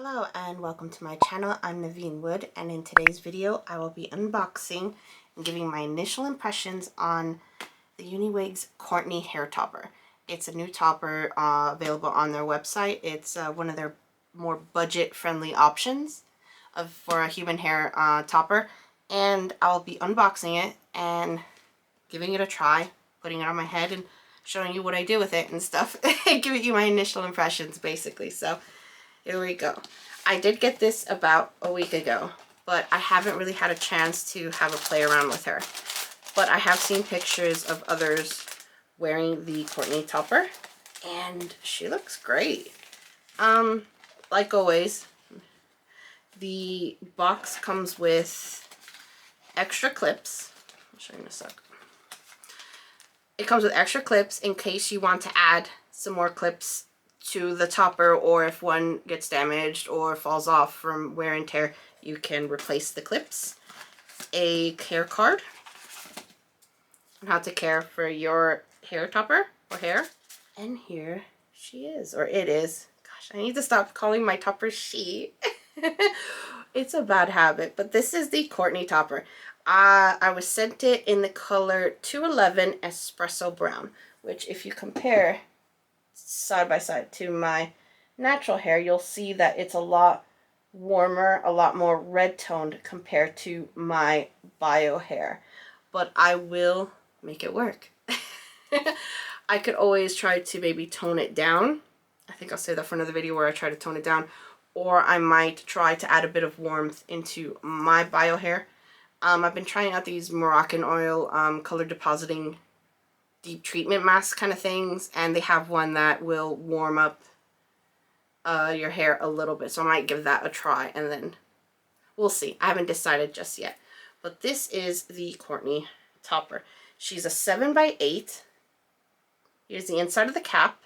Hello and welcome to my channel. I'm Neveen Wood, and in today's video I will be unboxing and giving my initial impressions on the UNIWIGS Courtney Hair Topper. It's a new topper available on their website. It's one of their more budget-friendly options for a human hair topper, and I'll be unboxing it and giving it a try, putting it on my head and showing you what I do with it and stuff, and giving you my initial impressions basically. So here we go. I did get this about a week ago, but I haven't really had a chance to have a play around with her. But I have seen pictures of others wearing the Courtney topper, and she looks great. Like always, the box comes with extra clips. I'll show you in a sec. It comes with extra clips in case you want to add some more clips to the topper, or if one gets damaged or falls off from wear and tear, you can replace the clips. A care card on how to care for your hair topper or hair. And here she is, or it is. Gosh, I need to stop calling my topper she. It's a bad habit, but this is the Courtney topper. I was sent it in the color 211 Espresso Brown, which if you compare side by side to my natural hair, you'll see that it's a lot warmer, a lot more red toned compared to my bio hair, but I will make it work. I could always try to maybe tone it down. I think I'll save that for another video where I try to tone it down, or I might try to add a bit of warmth into my bio hair. I've been trying out these Moroccan oil color depositing deep treatment mask kind of things, and they have one that will warm up your hair a little bit, so I might give that a try, and then we'll see. I haven't decided just yet, but this is the Courtney topper. She's a 7x8. Here's the inside of the cap.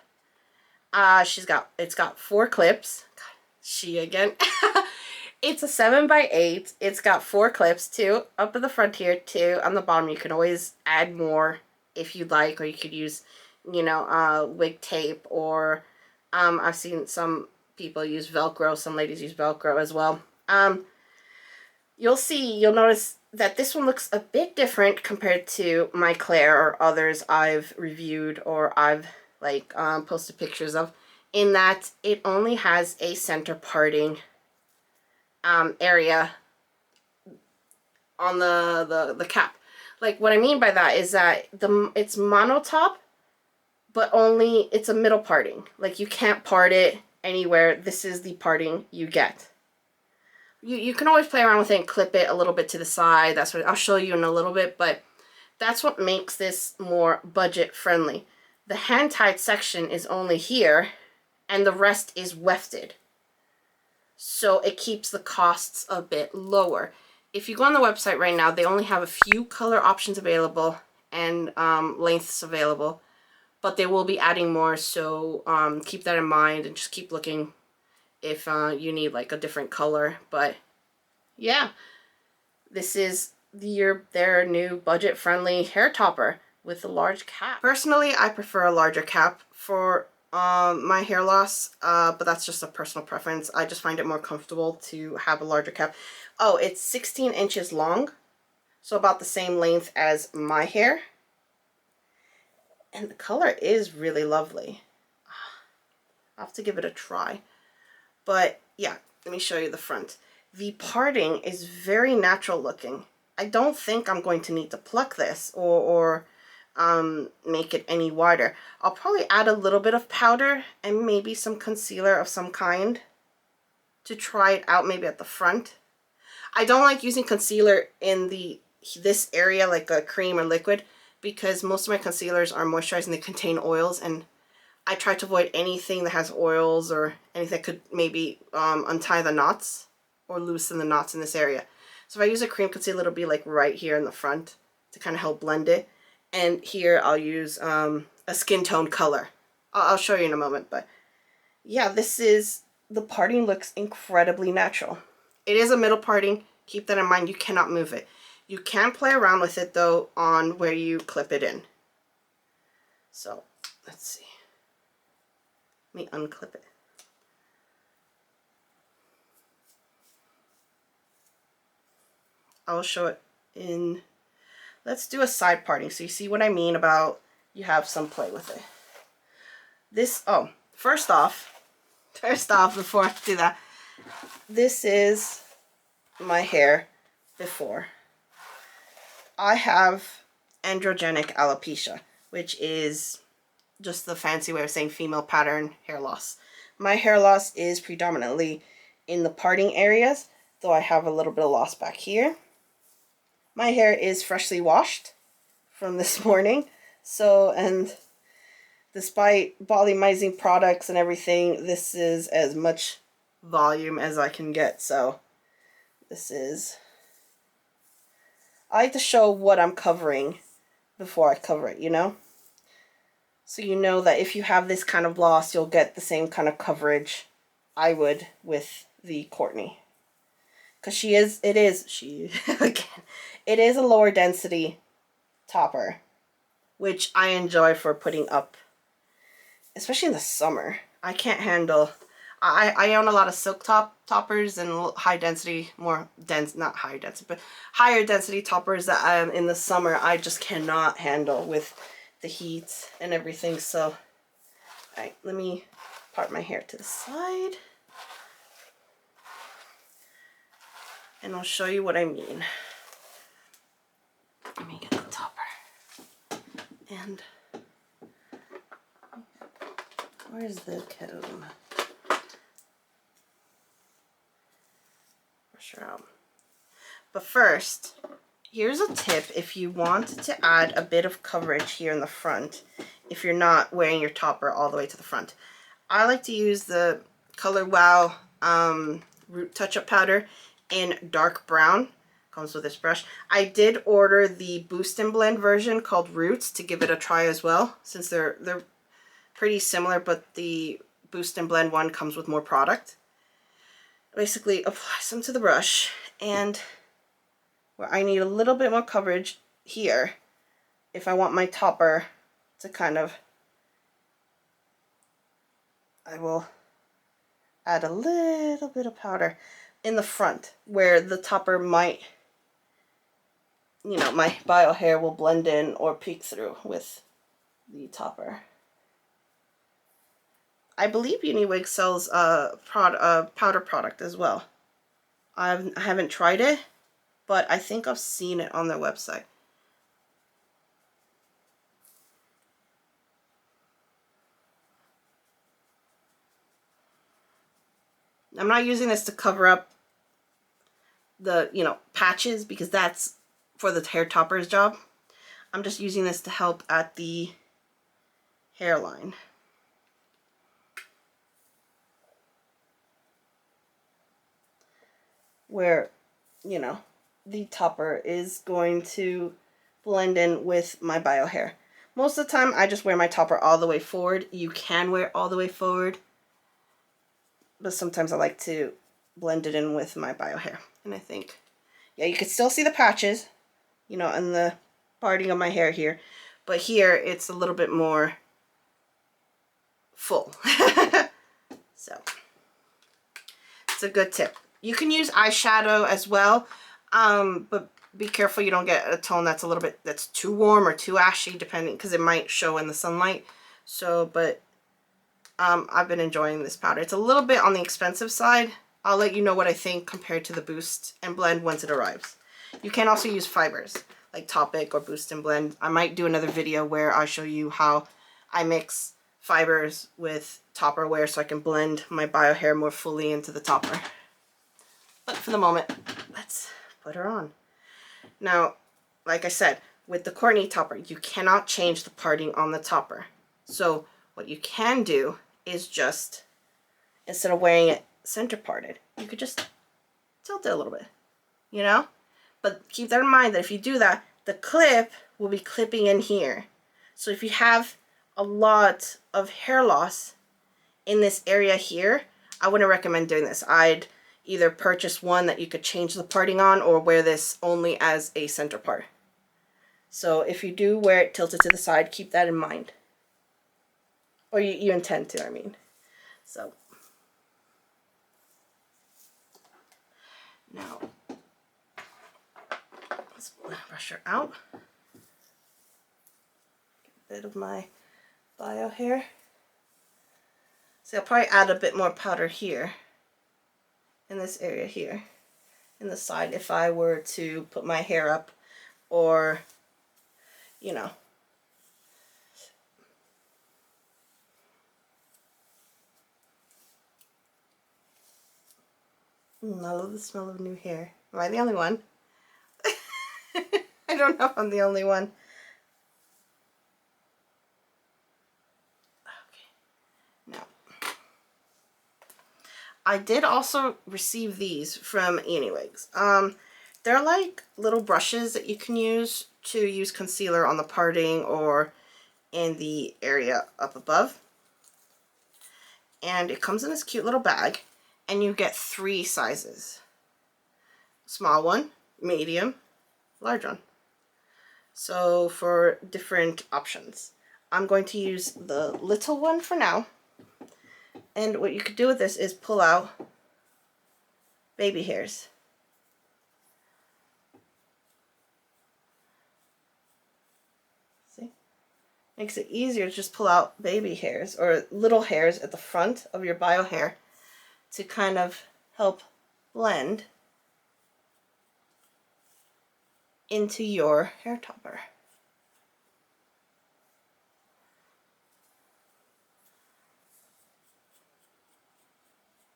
It's got 4 clips. God, she again. It's a 7x8. It's got 4 clips, 2 up in the front here, 2 on the bottom. You can always add more if you'd like, or you could use, you know, wig tape, or I've seen some people use Velcro, some ladies use Velcro as well. You'll notice that this one looks a bit different compared to my Claire or others I've reviewed or I've posted pictures of, in that it only has a center parting area on the cap. Like, what I mean by that is that it's monotop, but only it's a middle parting. Like, you can't part it anywhere. This is the parting you get. You can always play around with it and clip it a little bit to the side. That's what I'll show you in a little bit, but that's what makes this more budget friendly. The hand-tied section is only here, and the rest is wefted, so it keeps the costs a bit lower. If you go on the website right now, they only have a few color options available and lengths available, but they will be adding more, so keep that in mind and just keep looking if you need like a different color. But yeah, this is their new budget-friendly hair topper with a large cap. Personally, I prefer a larger cap for my hair loss, but that's just a personal preference. I just find it more comfortable to have a larger cap. Oh, it's 16 inches long, so about the same length as my hair, and the color is really lovely. I'll have to give it a try, but yeah, let me show you the front. The parting is very natural looking. I don't think I'm going to need to pluck this or make it any wider. I'll probably add a little bit of powder and maybe some concealer of some kind to try it out, maybe at the front. I don't like using concealer in this area, like a cream or liquid, because most of my concealers are moisturized and they contain oils, and I try to avoid anything that has oils or anything that could maybe untie the knots or loosen the knots in this area. So if I use a cream concealer, it'll be like right here in the front to kind of help blend it. And here I'll use a skin tone color. I'll show you in a moment, but yeah, the parting looks incredibly natural. It is a middle parting. Keep that in mind. You cannot move it. You can play around with it though on where you clip it in. So let's see. Let me unclip it. I'll show it in, let's do a side parting so you see what I mean about you have some play with it. This, oh, first off, before I do that, this is my hair before. I have androgenic alopecia, which is just the fancy way of saying female pattern hair loss. My hair loss is predominantly in the parting areas, though I have a little bit of loss back here. My hair is freshly washed from this morning, so, and despite volumizing products and everything, this is as much volume as I can get. So this is, I like to show what I'm covering before I cover it, you know? So you know that if you have this kind of loss, you'll get the same kind of coverage I would with the Courtney. Because it is a lower density topper, which I enjoy for putting up, especially in the summer. I can't handle, I own a lot of silk toppers and high density, more dense, not high density, but higher density toppers that in the summer I just cannot handle with the heat and everything. So, alright, let me part my hair to the side and I'll show you what I mean. Let me get the topper. And where's the comb? Brush her out. But first, here's a tip if you want to add a bit of coverage here in the front, if you're not wearing your topper all the way to the front. I like to use the ColorWoW Root Touch-Up Powder in dark brown. Comes with this brush. I did order the Boost and Blend version called Roots to give it a try as well, since they're pretty similar, but the Boost and Blend one comes with more product. Basically apply some to the brush, and where I need a little bit more coverage here, if I want my topper to kind of, I will add a little bit of powder in the front where the topper might, you know, my bio hair will blend in or peek through with the topper. I believe UNIWIGS sells a powder product as well. I haven't tried it, but I think I've seen it on their website. I'm not using this to cover up the, you know, patches, because that's for the hair topper's job. I'm just using this to help at the hairline. Where, you know, the topper is going to blend in with my bio hair. Most of the time I just wear my topper all the way forward. You can wear it all the way forward, but sometimes I like to blend it in with my bio hair. And I think, yeah, you can still see the patches, you know, and the parting of my hair here, but here it's a little bit more full. So it's a good tip. You can use eyeshadow as well, but be careful you don't get a tone that's a little bit, that's too warm or too ashy, depending, because it might show in the sunlight. So, but I've been enjoying this powder. It's a little bit on the expensive side. I'll let you know what I think compared to the Boost and Blend once it arrives. You can also use fibers like Topic or Boost and Blend. I might do another video where I show you how I mix fibers with topper wear so I can blend my bio hair more fully into the topper. But for the moment, let's put her on. Now, like I said, with the Courtney topper, you cannot change the parting on the topper. So what you can do is just, instead of wearing it center parted, you could just tilt it a little bit, you know? But keep that in mind that if you do that, the clip will be clipping in here. So if you have a lot of hair loss in this area here, I wouldn't recommend doing this. I'd either purchase one that you could change the parting on, or wear this only as a center part. So if you do wear it tilted to the side, keep that in mind. Or you intend to, I mean. So now let's brush her out. Get a bit of my bio hair. So I'll probably add a bit more powder here, in this area here, in the side, if I were to put my hair up, or, you know. I love the smell of new hair. Am I the only one? I don't know if I'm the only one. Okay. Now, I did also receive these from UNIWIGS. They're like little brushes that you can use to use concealer on the parting or in the area up above. And it comes in this cute little bag, and you get 3 sizes. Small one, medium, large one. So for different options. I'm going to use the little one for now. And what you could do with this is pull out baby hairs. See? Makes it easier to just pull out baby hairs or little hairs at the front of your bio hair to kind of help blend into your hair topper.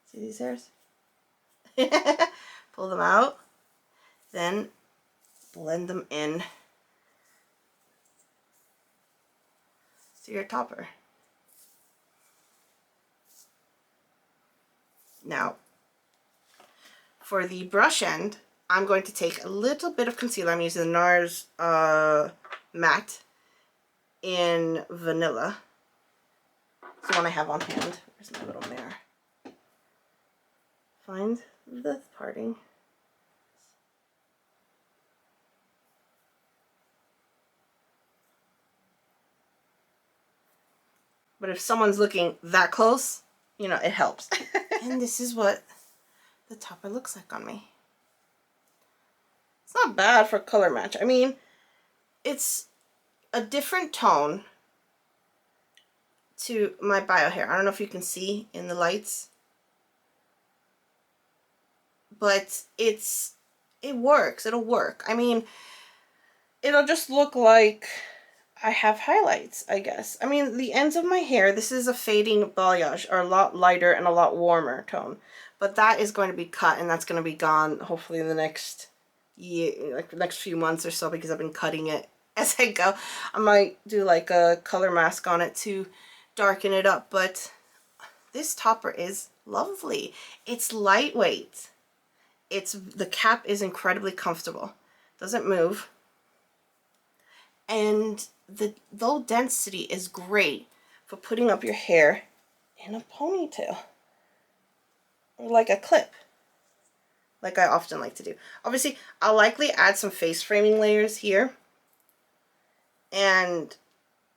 See these hairs? Pull them out, then blend them in to your topper. Now, for the brush end, I'm going to take a little bit of concealer. I'm using the NARS matte in vanilla. It's the one I have on hand. Where's my little mirror? Find the parting. But if someone's looking that close, you know, it helps. And this is what the topper looks like on me. It's not bad for color match. I mean, it's a different tone to my bio hair. I don't know if you can see in the lights, but it works. It'll work. I mean, it'll just look like I have highlights, I guess. I mean, the ends of my hair, this is a fading balayage, are a lot lighter and a lot warmer tone. But that is going to be cut, and that's going to be gone hopefully in the next year, like the next few months or so, because I've been cutting it as I go. I might do like a color mask on it to darken it up, but this topper is lovely. It's lightweight. The cap is incredibly comfortable. Doesn't move. And the low density is great for putting up your hair in a ponytail or like a clip, like I often like to do. Obviously, I'll likely add some face framing layers here and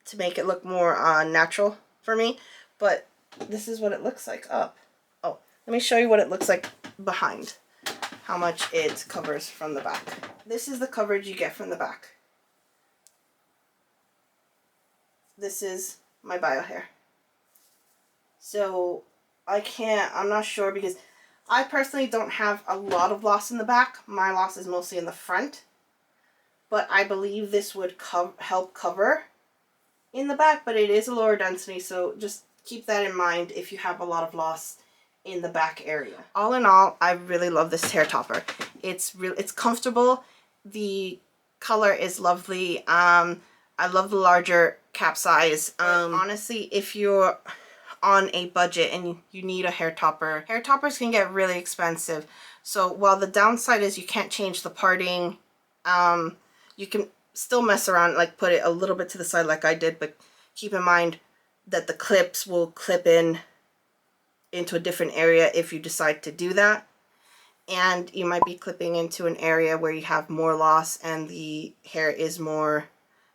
to make it look more natural for me, but this is what it looks like up. Oh, let me show you what it looks like behind, how much it covers from the back. This is the coverage you get from the back. This is my bio hair. So I'm not sure, because I personally don't have a lot of loss in the back. My loss is mostly in the front. But I believe this would help cover in the back, but it is a lower density, so just keep that in mind if you have a lot of loss in the back area. All in all, I really love this hair topper. It's comfortable. The color is lovely. I love the larger cap size. Honestly, if you're on a budget and you need a hair topper, hair toppers can get really expensive. So while the downside is you can't change the parting, you can still mess around, like put it a little bit to the side like I did, but keep in mind that the clips will clip into a different area if you decide to do that. And you might be clipping into an area where you have more loss and the hair is more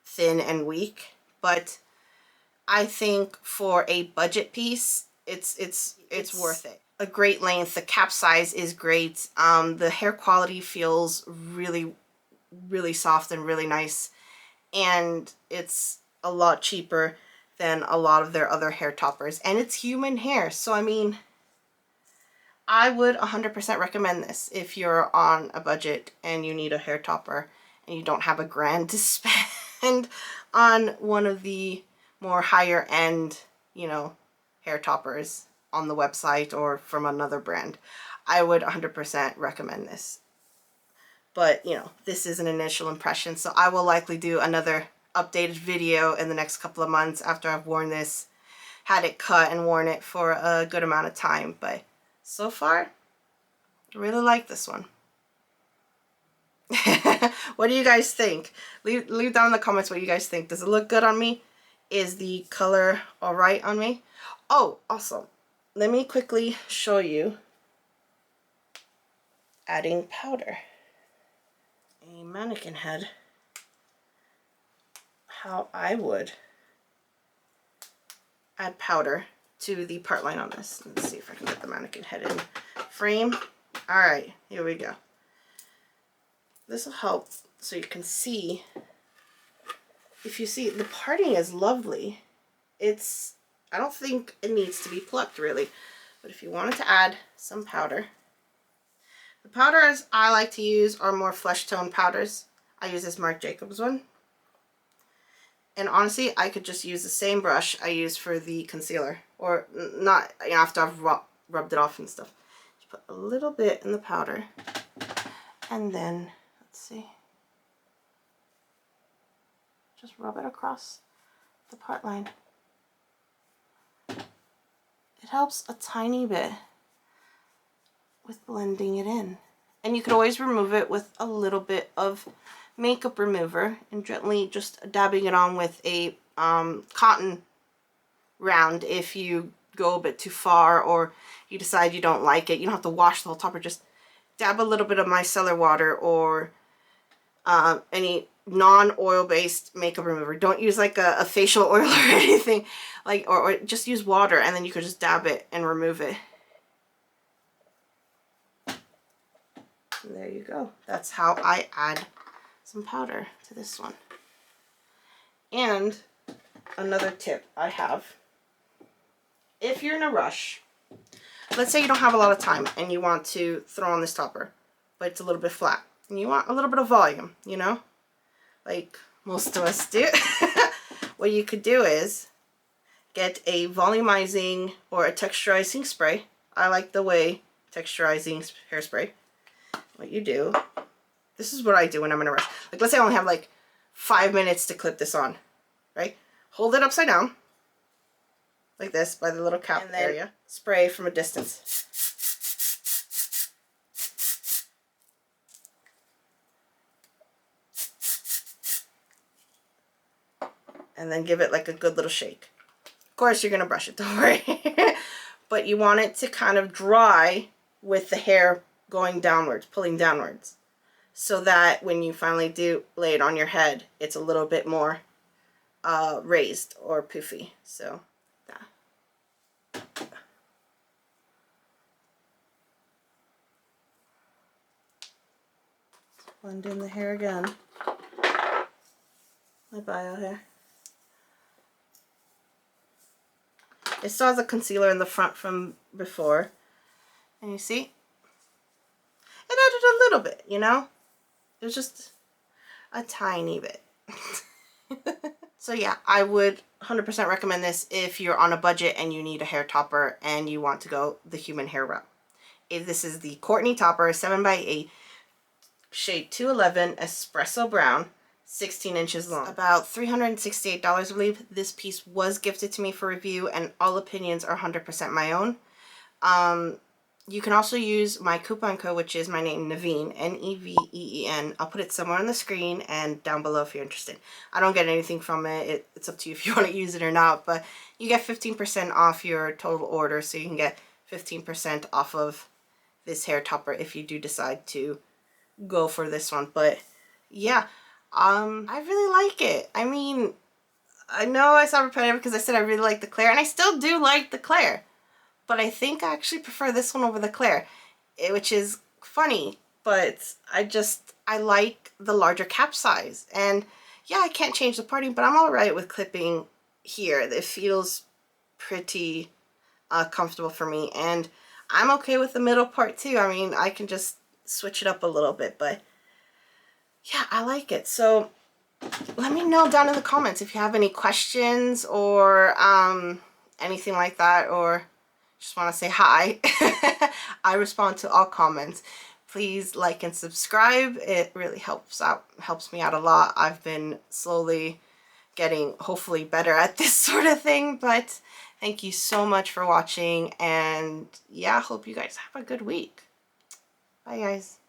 thin and weak. But I think for a budget piece, it's worth it. A great length. The cap size is great. The hair quality feels really really soft and really nice, and it's a lot cheaper than a lot of their other hair toppers, and it's human hair. So I mean, I would 100% recommend this if you're on a budget and you need a hair topper and you don't have a grand to spend on one of the more higher end, you know, hair toppers on the website or from another brand. I would 100% recommend this. But, you know, this is an initial impression, so I will likely do another updated video in the next couple of months after I've worn this, had it cut and worn it for a good amount of time. But so far, I really like this one. What do you guys think? Leave down in the comments what you guys think. Does it look good on me? Is the color alright on me? Oh, also, let me quickly show you adding powder. A mannequin head. How I would add powder to the part line on this. Let's see if I can get the mannequin head in frame. Alright, here we go. This will help so you can see. If you see, the parting is lovely. It's, I don't think it needs to be plucked really, but if you wanted to add some powder. The powders I like to use are more flesh tone powders. I use this Marc Jacobs one. And honestly, I could just use the same brush I use for the concealer. Or not, you know, after I've rubbed it off and stuff. Just put a little bit in the powder. And then, let's see. Just rub it across the part line. It helps a tiny bit with blending it in. And you could always remove it with a little bit of makeup remover and gently just dabbing it on with a cotton round if you go a bit too far or you decide you don't like it. You don't have to wash the whole topper. Just dab a little bit of micellar water or any non-oil based makeup remover. Don't use like a facial oil or anything, like, or just use water, and then you could just dab it and remove it. And there you go. That's how I add some powder to this one. And another tip I have, if you're in a rush, let's say you don't have a lot of time and you want to throw on this topper, but it's a little bit flat and you want a little bit of volume, you know, like most of us do. What you could do is get a volumizing or a texturizing spray. I like the Ouai texturizing hairspray. What you do, this is what I do when I'm in a rush. Like, let's say I only have like 5 minutes to clip this on, right? Hold it upside down, like this, by the little cap area. Spray from a distance. And then give it like a good little shake. Of course, you're going to brush it, don't worry. But you want it to kind of dry with the hair going downwards, pulling downwards, so that when you finally do lay it on your head, it's a little bit more raised or poofy. So yeah. Blend in the hair again. My bio hair. It still has a concealer in the front from before, and you see, it added a little bit, you know? It was just a tiny bit. So yeah, I would 100% recommend this if you're on a budget and you need a hair topper and you want to go the human hair route. This is the Courtney Topper 7x8 shade 211 Espresso Brown, 16 inches long. About $368, I believe. This piece was gifted to me for review, and all opinions are 100% my own. You can also use my coupon code, which is my name, Neveen, N-E-V-E-E-N. I'll put it somewhere on the screen and down below if you're interested. I don't get anything from it. It's up to you if you want to use it or not, but you get 15% off your total order, so you can get 15% off of this hair topper if you do decide to go for this one. But yeah, I really like it. I mean, I know I sound repetitive because I said I really like the Claire, and I still do like the Claire. But I think I actually prefer this one over the Claire, which is funny, but I like the larger cap size. And yeah, I can't change the parting, but I'm all right with clipping here. It feels pretty comfortable for me, and I'm okay with the middle part too. I mean, I can just switch it up a little bit, but yeah, I like it. So let me know down in the comments if you have any questions or anything like that, or just want to say hi. I respond to all comments. Please like and subscribe. It really helps me out a lot. I've been slowly getting hopefully better at this sort of thing, but thank you so much for watching, and yeah, hope you guys have a good week. Bye guys.